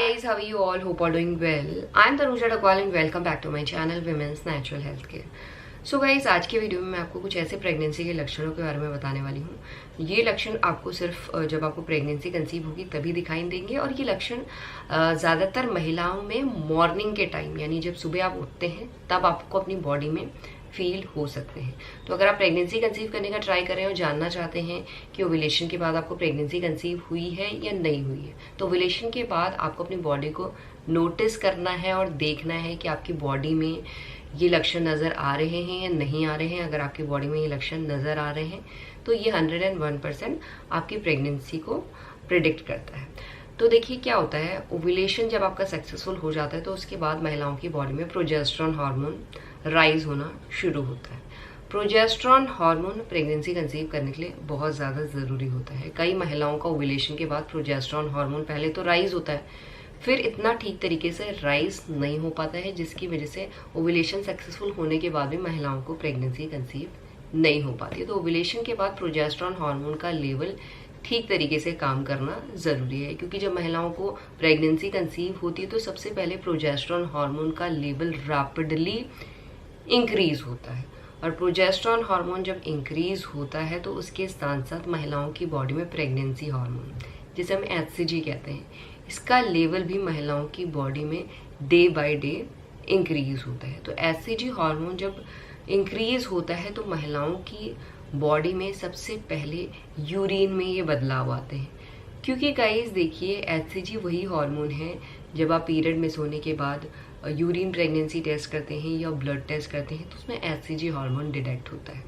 guys, how are you all? Hope all doing well. I'm Tanuja Dakwal and welcome back to my channel Women's Natural Health Care. So guys, आज के video में मैं आपको कुछ ऐसे pregnancy के लक्षणों के बारे में बताने वाली हूँ। ये लक्षण आपको सिर्फ जब आपको प्रेगनेंसी कंसीव होगी तभी दिखाई देंगे और ये लक्षण ज़्यादातर महिलाओं में मॉर्निंग के टाइम यानी जब सुबह आप उठते हैं तब आपको अपनी बॉडी में फील हो सकते हैं। तो अगर आप प्रेगनेंसी कंसीव करने का ट्राई कर रहे हैं और जानना चाहते हैं कि ओव्यूलेशन के बाद आपको प्रेगनेंसी कंसीव हुई है या नहीं हुई है, तो ओव्यूलेशन के बाद आपको अपनी बॉडी को नोटिस करना है और देखना है कि आपकी बॉडी में ये लक्षण नज़र आ रहे हैं या नहीं आ रहे हैं। अगर आपकी बॉडी में ये लक्षण नज़र आ रहे हैं तो ये 101% आपकी प्रेगनेंसी को प्रिडिक्ट करता है। तो देखिए क्या होता है, ओव्यूलेशन जब आपका सक्सेसफुल हो जाता है तो उसके बाद महिलाओं की बॉडी में प्रोजेस्टेरॉन हार्मोन राइज होना शुरू होता है। प्रोजेस्टेरॉन हार्मोन प्रेगनेंसी कंसीव करने के लिए बहुत ज़्यादा ज़रूरी होता है। कई महिलाओं का ओव्यूलेशन के बाद प्रोजेस्टेरॉन हार्मोन पहले तो राइज होता है, फिर इतना ठीक तरीके से राइज नहीं हो पाता है, जिसकी वजह से ओव्यूलेशन सक्सेसफुल होने के बाद भी महिलाओं को प्रेगनेंसी कंसीव नहीं हो पाती है। तो ओव्यूलेशन के बाद प्रोजेस्टेरॉन हार्मोन का लेवल ठीक तरीके से काम करना ज़रूरी है, क्योंकि जब महिलाओं को प्रेगनेंसी कंसीव होती है तो सबसे पहले प्रोजेस्टेरॉन हार्मोन का लेवल रैपिडली इंक्रीज होता है। और प्रोजेस्टेरॉन हार्मोन जब इंक्रीज होता है तो उसके साथ साथ महिलाओं की बॉडी में प्रेगनेंसी हार्मोन, जिसे हम HCG कहते हैं, इसका लेवल भी महिलाओं की बॉडी में डे बाय डे इंक्रीज होता है। तो HCG हार्मोन जब इंक्रीज होता है तो महिलाओं की बॉडी में सबसे पहले यूरिन में ये बदलाव आते हैं। क्योंकि गाइस देखिए, HCG वही हार्मोन है जब आप पीरियड मिस होने के बाद यूरिन प्रेगनेंसी टेस्ट करते हैं या ब्लड टेस्ट करते हैं तो उसमें HCG हार्मोन डिटेक्ट होता है,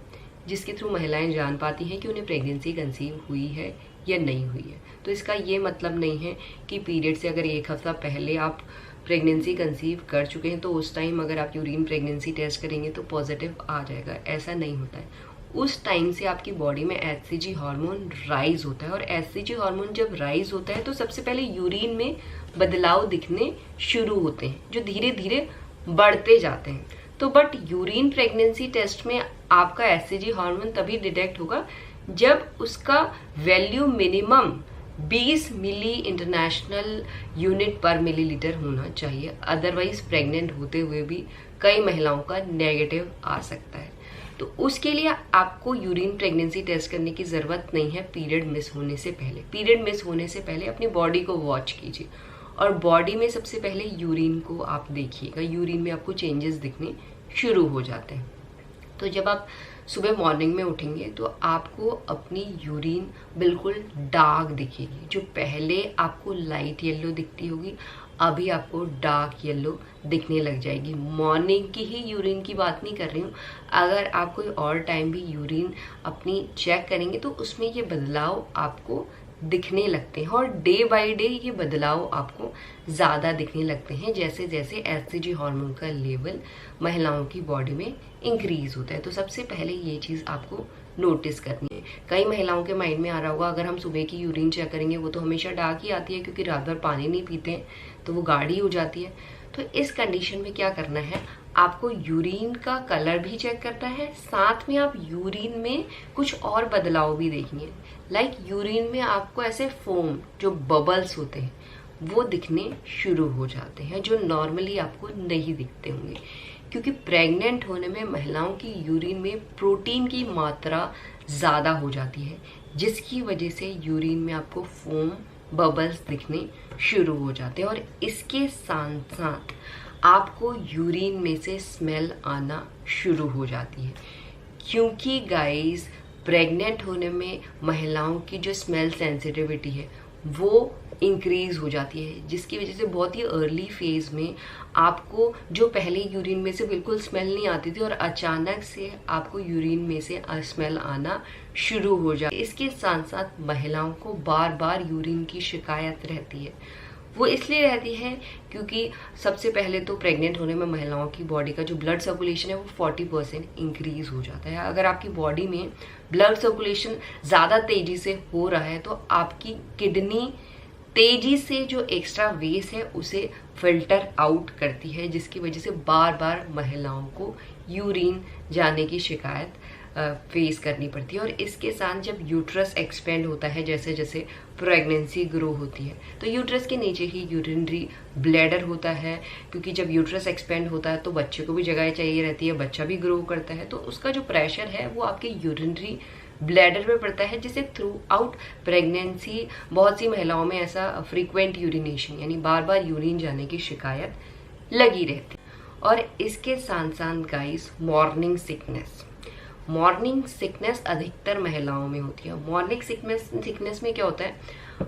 जिसके थ्रू महिलाएं जान पाती हैं कि उन्हें प्रेगनेंसी कंसीव हुई है या नहीं हुई है। तो इसका ये मतलब नहीं है कि पीरियड से अगर एक हफ्ता पहले आप प्रेगनेंसी कंसीव कर चुके हैं तो उस टाइम अगर आप यूरिन प्रेगनेंसी टेस्ट करेंगे तो पॉजिटिव आ जाएगा। ऐसा नहीं होता है। उस टाइम से आपकी बॉडी में HCG हार्मोन राइज होता है और HCG हार्मोन जब राइज होता है तो सबसे पहले यूरिन में बदलाव दिखने शुरू होते हैं, जो धीरे धीरे बढ़ते जाते हैं। तो बट यूरिन प्रेगनेंसी टेस्ट में आपका HCG हार्मोन तभी डिटेक्ट होगा जब उसका वैल्यू मिनिमम 20 मिली इंटरनेशनल यूनिट पर मिलीलीटर होना चाहिए। अदरवाइज प्रेग्नेंट होते हुए भी कई महिलाओं का नेगेटिव आ सकता है। तो उसके लिए आपको यूरिन प्रेगनेंसी टेस्ट करने की ज़रूरत नहीं है पीरियड मिस होने से पहले। पीरियड मिस होने से पहले अपनी बॉडी को वॉच कीजिए और बॉडी में सबसे पहले यूरिन को आप देखिएगा। यूरिन में आपको चेंजेस दिखने शुरू हो जाते हैं। तो जब आप सुबह मॉर्निंग में उठेंगे तो आपको अपनी यूरिन बिल्कुल डार्क दिखेगी। जो पहले आपको लाइट येलो दिखती होगी, अभी आपको डार्क येलो दिखने लग जाएगी। मॉर्निंग की ही यूरिन की बात नहीं कर रही हूँ, अगर आप कोई और टाइम भी यूरिन अपनी चेक करेंगे तो उसमें ये बदलाव आपको दिखने लगते हैं और डे बाय डे ये बदलाव आपको ज़्यादा दिखने लगते हैं जैसे जैसे HCG हार्मोन का लेवल महिलाओं की बॉडी में इंक्रीज होता है। तो सबसे पहले ये चीज़ आपको नोटिस करनी है। कई महिलाओं के माइंड में आ रहा होगा, अगर हम सुबह की यूरिन चेक करेंगे वो तो हमेशा डार्क ही आती है क्योंकि रात भर पानी नहीं पीते हैं तो वो गाढ़ी हो जाती है। तो इस कंडीशन में क्या करना है, आपको यूरिन का कलर भी चेक करना है, साथ में आप यूरिन में कुछ और बदलाव भी देखेंगे। लाइक यूरिन में आपको ऐसे फोम, जो बबल्स होते हैं, वो दिखने शुरू हो जाते हैं, जो नॉर्मली आपको नहीं दिखते होंगे। क्योंकि प्रेग्नेंट होने में महिलाओं की यूरिन में प्रोटीन की मात्रा ज़्यादा हो जाती है, जिसकी वजह से यूरिन में आपको फोम बबल्स दिखने शुरू हो जाते हैं और इसके साथ साथ आपको यूरिन में से स्मेल आना शुरू हो जाती है। क्योंकि गाइस, प्रेग्नेंट होने में महिलाओं की जो स्मेल सेंसिटिविटी है वो इंक्रीज हो जाती है, जिसकी वजह से बहुत ही अर्ली फेज में आपको जो पहले यूरिन में से बिल्कुल स्मेल नहीं आती थी और अचानक से आपको यूरिन में से स्मेल आना शुरू हो जाए। इसके साथ साथ महिलाओं को बार बार यूरिन की शिकायत रहती है। वो इसलिए रहती है क्योंकि सबसे पहले तो प्रेग्नेंट होने में महिलाओं की बॉडी का जो ब्लड सर्कुलेशन है वो 40% इंक्रीज हो जाता है। अगर आपकी बॉडी में ब्लड सर्कुलेशन ज़्यादा तेजी से हो रहा है तो आपकी किडनी तेजी से जो एक्स्ट्रा वेस्ट है उसे फिल्टर आउट करती है, जिसकी वजह से बार बार महिलाओं को यूरिन जाने की शिकायत फेस करनी पड़ती है। और इसके साथ जब यूट्रस एक्सपेंड होता है, जैसे जैसे प्रेगनेंसी ग्रो होती है, तो यूट्रस के नीचे ही यूरिनरी ब्लैडर होता है, क्योंकि जब यूट्रस एक्सपेंड होता है तो बच्चे को भी जगह चाहिए रहती है, बच्चा भी ग्रो करता है, तो उसका जो प्रेशर है वो आपके यूरिनरी ब्लैडर में पड़ता है, जिससे थ्रू आउट प्रेगनेंसी बहुत सी महिलाओं में ऐसा फ्रीक्वेंट यूरिनेशन यानी बार बार यूरिन जाने की शिकायत लगी रहती है। और इसके साथ साथ गाइस मॉर्निंग सिकनेस अधिकतर महिलाओं में होती है। मॉर्निंग सिकनेस में क्या होता है,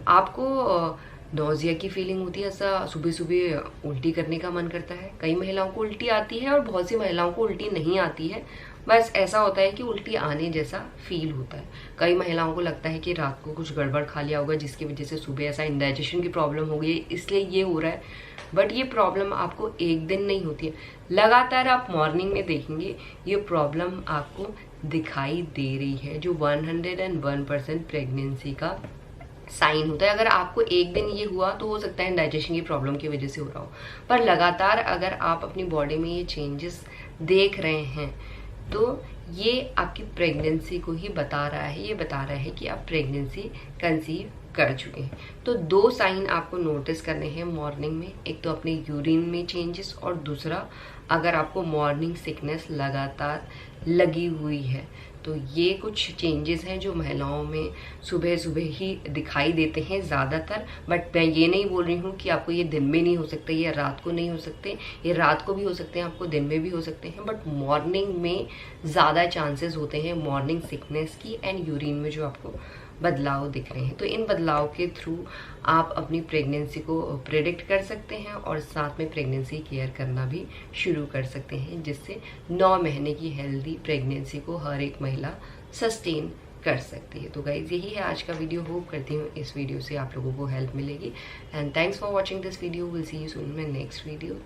आपको नोजिया की फीलिंग होती है, ऐसा सुबह सुबह उल्टी करने का मन करता है। कई महिलाओं को उल्टी आती है और बहुत सी महिलाओं को उल्टी नहीं आती है, बस ऐसा होता है कि उल्टी आने जैसा फील होता है। कई महिलाओं को लगता है कि रात को कुछ गड़बड़ खा लिया होगा, जिसकी वजह से सुबह ऐसा इंडाइजेशन की प्रॉब्लम हो गई, इसलिए ये हो रहा है। बट ये प्रॉब्लम आपको एक दिन नहीं होती है, लगातार आप मॉर्निंग में देखेंगे ये प्रॉब्लम आपको दिखाई दे रही है, जो 101% प्रेगनेंसी का साइन होता है। अगर आपको एक दिन ये हुआ तो हो सकता है इंडाइजेशन की प्रॉब्लम की वजह से हो रहा हो, पर लगातार अगर आप अपनी बॉडी में ये चेंजेस देख रहे हैं तो ये आपकी प्रेगनेंसी को ही बता रहा है। ये बता रहा है कि आप प्रेगनेंसी कंसीव कर चुके हैं। तो 2 साइन आपको नोटिस करने हैं मॉर्निंग में, एक तो अपने यूरिन में चेंजेस, और दूसरा अगर आपको मॉर्निंग सिकनेस लगातार लगी हुई है। तो ये कुछ चेंजेस हैं जो महिलाओं में सुबह सुबह ही दिखाई देते हैं ज़्यादातर। बट मैं ये नहीं बोल रही हूँ कि आपको ये दिन में नहीं हो सकते, ये रात को नहीं हो सकते, ये रात को भी हो सकते हैं, आपको दिन में भी हो सकते हैं, बट मॉर्निंग में ज़्यादा चांसेस होते हैं मॉर्निंग सिकनेस की एंड यूरिन में जो आपको बदलाव दिख रहे हैं। तो इन बदलाव के थ्रू आप अपनी प्रेगनेंसी को प्रेडिक्ट कर सकते हैं और साथ में प्रेगनेंसी केयर करना भी शुरू कर सकते हैं, जिससे 9 महीने की हेल्दी प्रेगनेंसी को हर एक महिला सस्टेन कर सकती है। तो गाइज यही है आज का वीडियो। होप करती हूँ इस वीडियो से आप लोगों को हेल्प मिलेगी and thanks for watching this video. Will see you soon in my next video.